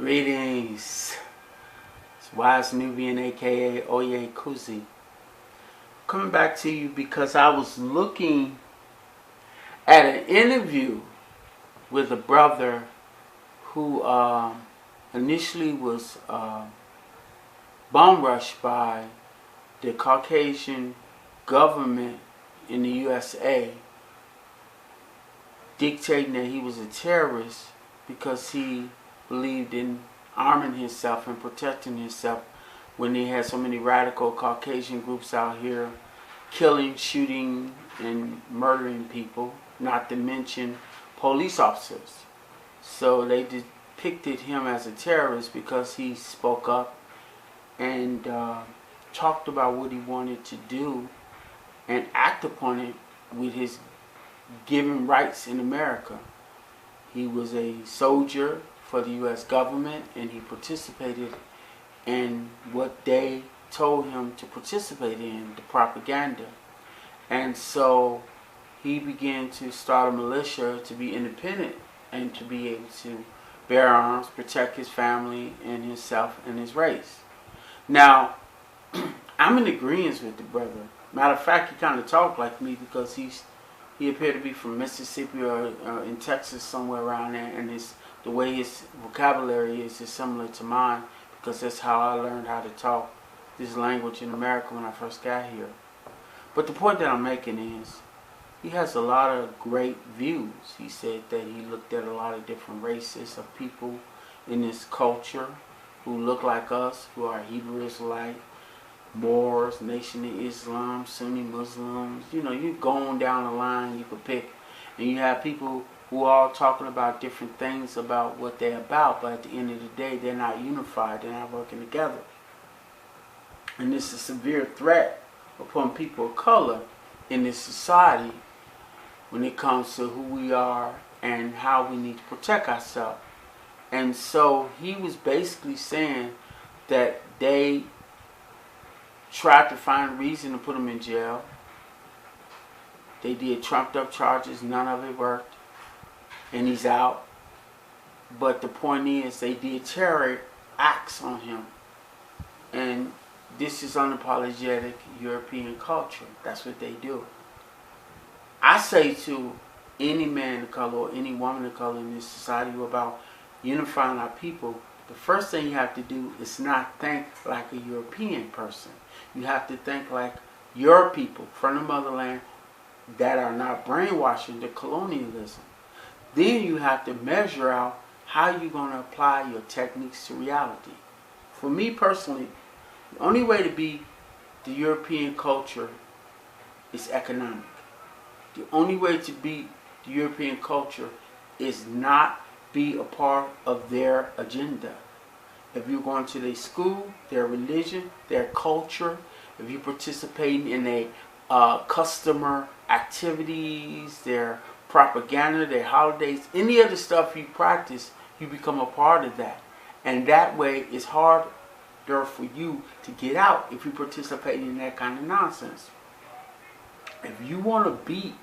Greetings. It's Wise Nubian, aka Oye Kuzi. Coming back to you because I was looking at an interview with a brother who initially was bomb rushed by the Caucasian government in the USA, dictating that he was a terrorist because he believed in arming himself and protecting himself when they had so many radical Caucasian groups out here killing, shooting, and murdering people, not to mention police officers. So they depicted him as a terrorist because he spoke up and talked about what he wanted to do and act upon it with his given rights in America. He was a soldier for the U.S. government, and he participated in what they told him to participate in, the propaganda. And so he began to start a militia to be independent and to be able to bear arms, protect his family and himself and his race. Now, I'm in agreement with the brother. Matter of fact, he kind of talked like me because he appeared to be from Mississippi or in Texas, somewhere around there, and the way his vocabulary is similar to mine because that's how I learned how to talk this language in America when I first got here. But the point that I'm making is he has a lot of great views. He said that he looked at a lot of different races of people in this culture who look like us, who are Hebrew Israelite, Moors, Nation of Islam, Sunni Muslims. You know, you're going down the line, you could pick. And you have people who are all talking about different things about what they're about, but at the end of the day, they're not unified, they're not working together. And this is a severe threat upon people of color in this society when it comes to who we are and how we need to protect ourselves. And so he was basically saying that they tried to find a reason to put him in jail. They did trumped up charges, none of it worked, and he's out. But the point is, they did terror acts on him. And this is unapologetic European culture. That's what they do. I say to any man of color or any woman of color in this society about unifying our people, the first thing you have to do is not think like a European person. You have to think like your people from the motherland that are not brainwashing the colonialism. Then you have to measure out how you're going to apply your techniques to reality. For me personally, the only way to be the European culture is economic. The only way to be the European culture is not be a part of their agenda. If you're going to their school, their religion, their culture, if you're participating in a customer activities, their propaganda, their holidays, any other stuff you practice, you become a part of that. And that way it's harder for you to get out if you participate in that kind of nonsense. If you want to beat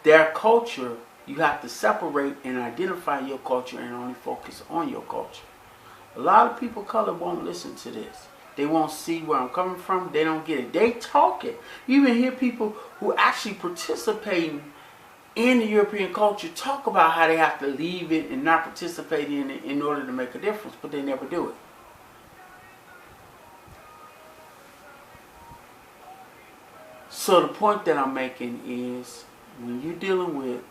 their culture, you have to separate and identify your culture and only focus on your culture. A lot of people of color won't listen to this. They won't see where I'm coming from. They don't get it. They talk it. You even hear people who actually participate in the European culture talk about how they have to leave it and not participate in it in order to make a difference, but they never do it. So the point that I'm making is when you're dealing with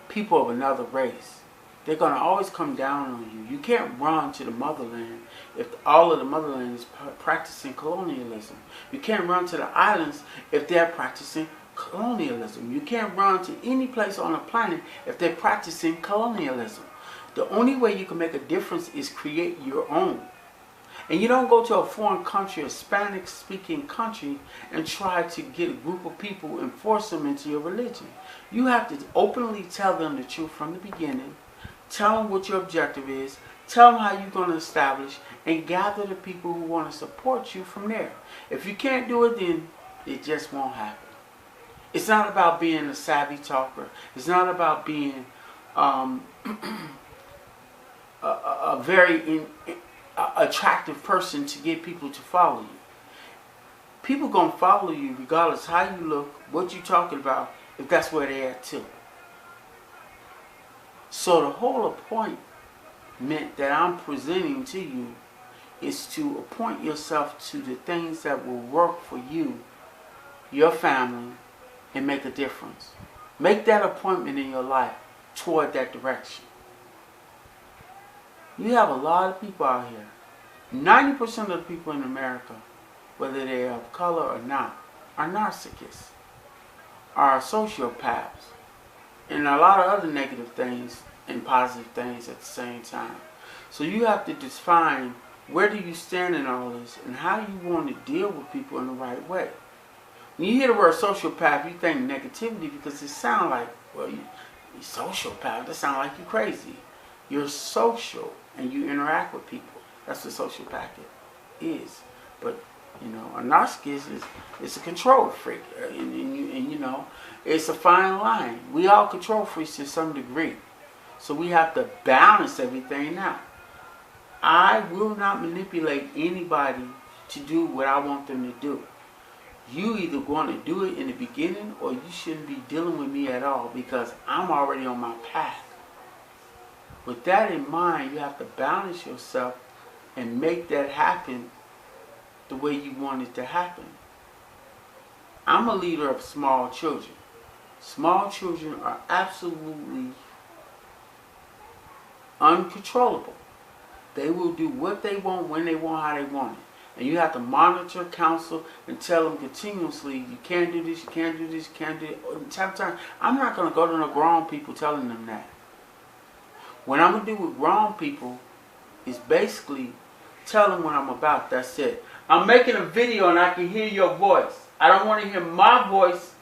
people of another race, they're going to always come down on you. You can't run to the motherland if all of the motherland is practicing colonialism. You can't run to the islands if they're practicing colonialism. You can't run to any place on the planet if they're practicing colonialism. The only way you can make a difference is create your own. And you don't go to a foreign country, a Spanish-speaking country, and try to get a group of people and force them into your religion. You have to openly tell them the truth from the beginning. Tell them what your objective is. Tell them how you're going to establish and gather the people who want to support you from there. If you can't do it, then it just won't happen. It's not about being a savvy talker. It's not about being a very attractive person to get people to follow you. People gonna follow you regardless how you look, what you talking about, if that's where they at too. So the whole appointment that I'm presenting to you is to appoint yourself to the things that will work for you, your family, and make a difference. Make that appointment in your life toward that direction. You have a lot of people out here. 90% of the people in America, whether they are of color or not, are narcissists, are sociopaths, and a lot of other negative things and positive things at the same time. So you have to define where do you stand in all this and how you want to deal with people in the right way. When you hear the word sociopath, you think negativity because it sounds like, well, you're sociopath. That sounds like you're crazy. You're social and you interact with people. That's what sociopath is. But you know, a narcissist is a control freak, and you know, it's a fine line. We all control freaks to some degree, so we have to balance everything out. I will not manipulate anybody to do what I want them to do. You either want to do it in the beginning, or you shouldn't be dealing with me at all because I'm already on my path. With that in mind, you have to balance yourself and make that happen the way you want it to happen. I'm a leader of small children. Small children are absolutely uncontrollable. They will do what they want, when they want, how they want it. And you have to monitor, counsel, and tell them continuously, you can't do this, you can't do this, you can't do it. Time. I'm not going to go to no grown people telling them that. What I'm going to do with grown people is basically tell them what I'm about. That's it. I'm making a video and I can hear your voice. I don't want to hear my voice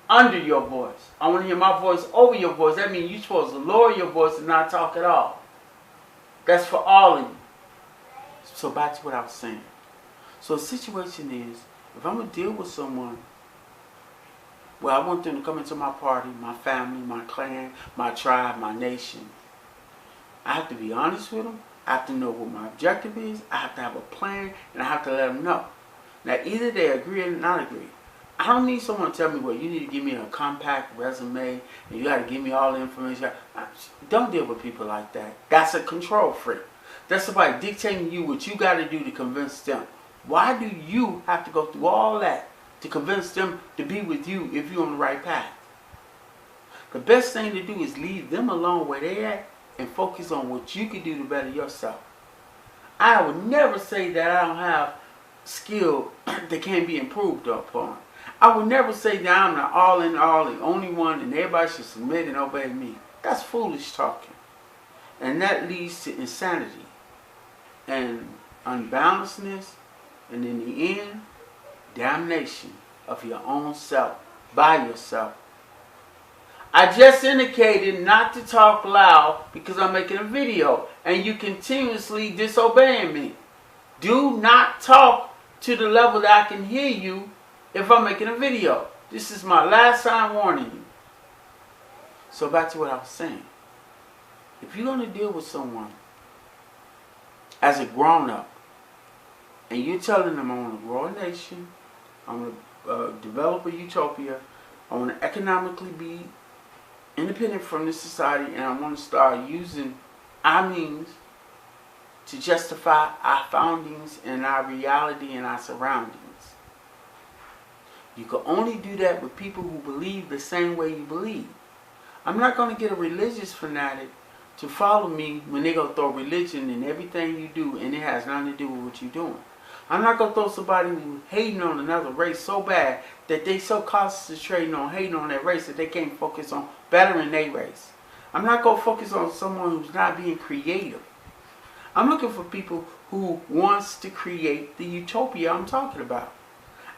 under your voice. I want to hear my voice over your voice. That means you're supposed to lower your voice and not talk at all. That's for all of you. So back to what I was saying. So the situation is, if I'm going to deal with someone, well, I want them to come into my party, my family, my clan, my tribe, my nation. I have to be honest with them. I have to know what my objective is. I have to have a plan, and I have to let them know. Now, either they agree or not agree. I don't need someone to tell me, well, you need to give me a compact resume, and you got to give me all the information. Don't deal with people like that. That's a control freak. That's somebody dictating you what you got to do to convince them. Why do you have to go through all that to convince them to be with you if you're on the right path? The best thing to do is leave them alone where they're at and focus on what you can do to better yourself. I would never say that I don't have skill that can be improved upon. I would never say that I'm the all in all, the only one, and everybody should submit and obey me. That's foolish talking. And that leads to insanity and unbalancedness, and in the end, damnation of your own self, by yourself. I just indicated not to talk loud because I'm making a video and you continuously disobeying me. Do not talk to the level that I can hear you if I'm making a video. This is my last time warning you. So back to what I was saying. If you're going to deal with someone as a grown-up and you're telling them I want to grow a nation, I want to develop a utopia, I want to economically be independent from this society, and I want to start using our means to justify our foundings and our reality and our surroundings. You can only do that with people who believe the same way you believe. I'm not going to get a religious fanatic to follow me when they go throw religion in everything you do and it has nothing to do with what you're doing. I'm not going to throw somebody who's hating on another race so bad that they so concentrating on hating on that race that they can't focus on bettering their race. I'm not going to focus on someone who's not being creative. I'm looking for people who wants to create the utopia I'm talking about.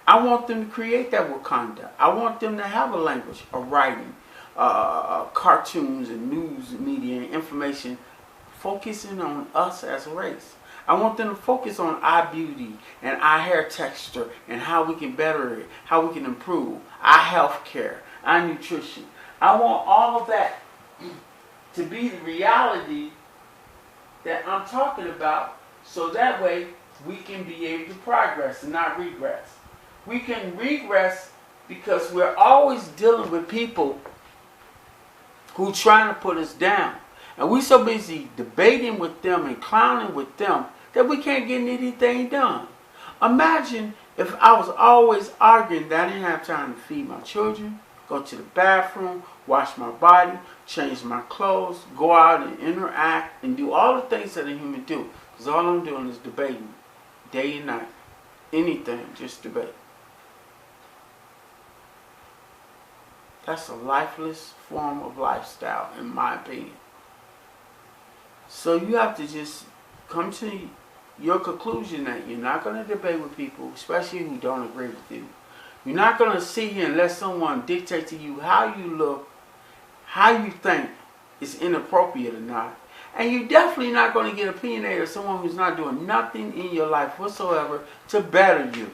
I want them to create that Wakanda. I want them to have a language, a writing, cartoons and news media and information focusing on us as a race. I want them to focus on our beauty and our hair texture and how we can better it, how we can improve, our health care, our nutrition. I want all of that to be the reality that I'm talking about, so that way we can be able to progress and not regress. We can regress because we're always dealing with people who trying to put us down. And we're so busy debating with them and clowning with them that we can't get anything done. Imagine if I was always arguing that I didn't have time to feed my children, go to the bathroom, wash my body, change my clothes, go out and interact, and do all the things that a human do. Because all I'm doing is debating, day and night. Anything, just debate. That's a lifeless form of lifestyle, in my opinion. So you have to just come to your conclusion that you're not going to debate with people, especially who don't agree with you. You're not going to sit here and let someone dictate to you how you look, how you think is inappropriate or not. And you're definitely not going to get opinionated of someone who's not doing nothing in your life whatsoever to better you.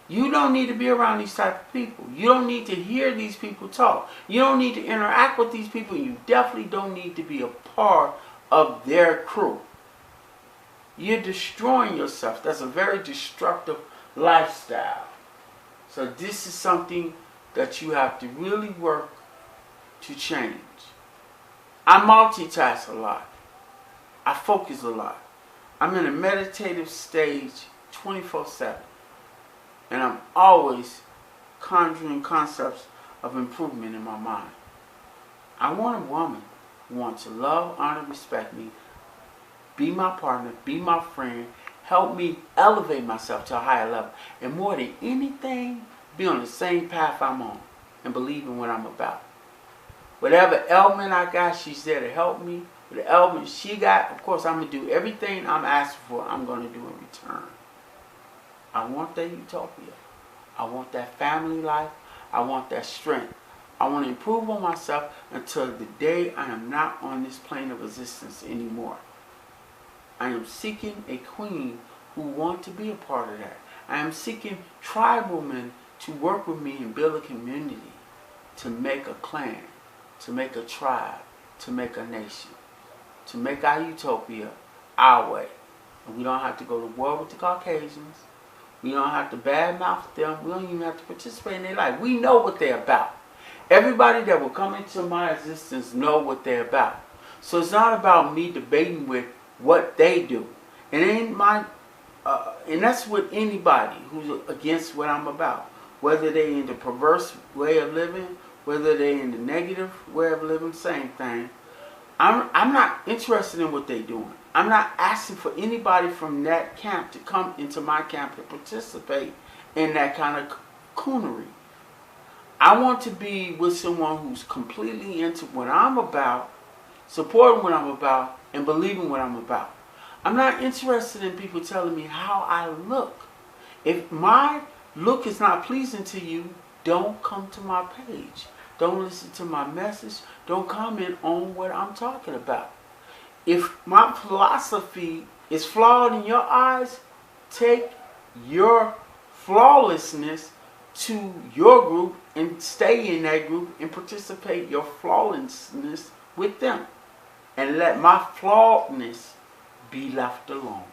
You don't need to be around these type of people. You don't need to hear these people talk. You don't need to interact with these people. You definitely don't need to be a part of their crew. You're destroying yourself. That's a very destructive lifestyle. So this is something that you have to really work to change. I multitask a lot. I focus a lot. I'm in a meditative stage 24/7. And I'm always conjuring concepts of improvement in my mind. I want a woman who wants to love, honor, respect me, be my partner, be my friend, help me elevate myself to a higher level. And more than anything, be on the same path I'm on and believe in what I'm about. Whatever element I got, she's there to help me. With the element she got, of course, I'm going to do everything I'm asking for, I'm going to do in return. I want that utopia. I want that family life. I want that strength. I want to improve on myself until the day I am not on this plane of existence anymore. I am seeking a queen who wants to be a part of that. I am seeking tribal men to work with me and build a community, to make a clan, to make a tribe, to make a nation, to make our utopia our way. And we don't have to go to war with the Caucasians. We don't have to badmouth them. We don't even have to participate in their life. We know what they're about. Everybody that will come into my existence know what they're about. So it's not about me debating with what they do. And ain't my, and that's with anybody who's against what I'm about. Whether they in the perverse way of living, whether they in the negative way of living, same thing. I'm not interested in what they're doing. I'm not asking for anybody from that camp to come into my camp and participate in that kind of coonery. I want to be with someone who's completely into what I'm about, supporting what I'm about, and believing what I'm about. I'm not interested in people telling me how I look. If my look is not pleasing to you, don't come to my page. Don't listen to my message. Don't comment on what I'm talking about. If my philosophy is flawed in your eyes, take your flawlessness to your group and stay in that group and participate your flawlessness with them. And let my flawedness be left alone.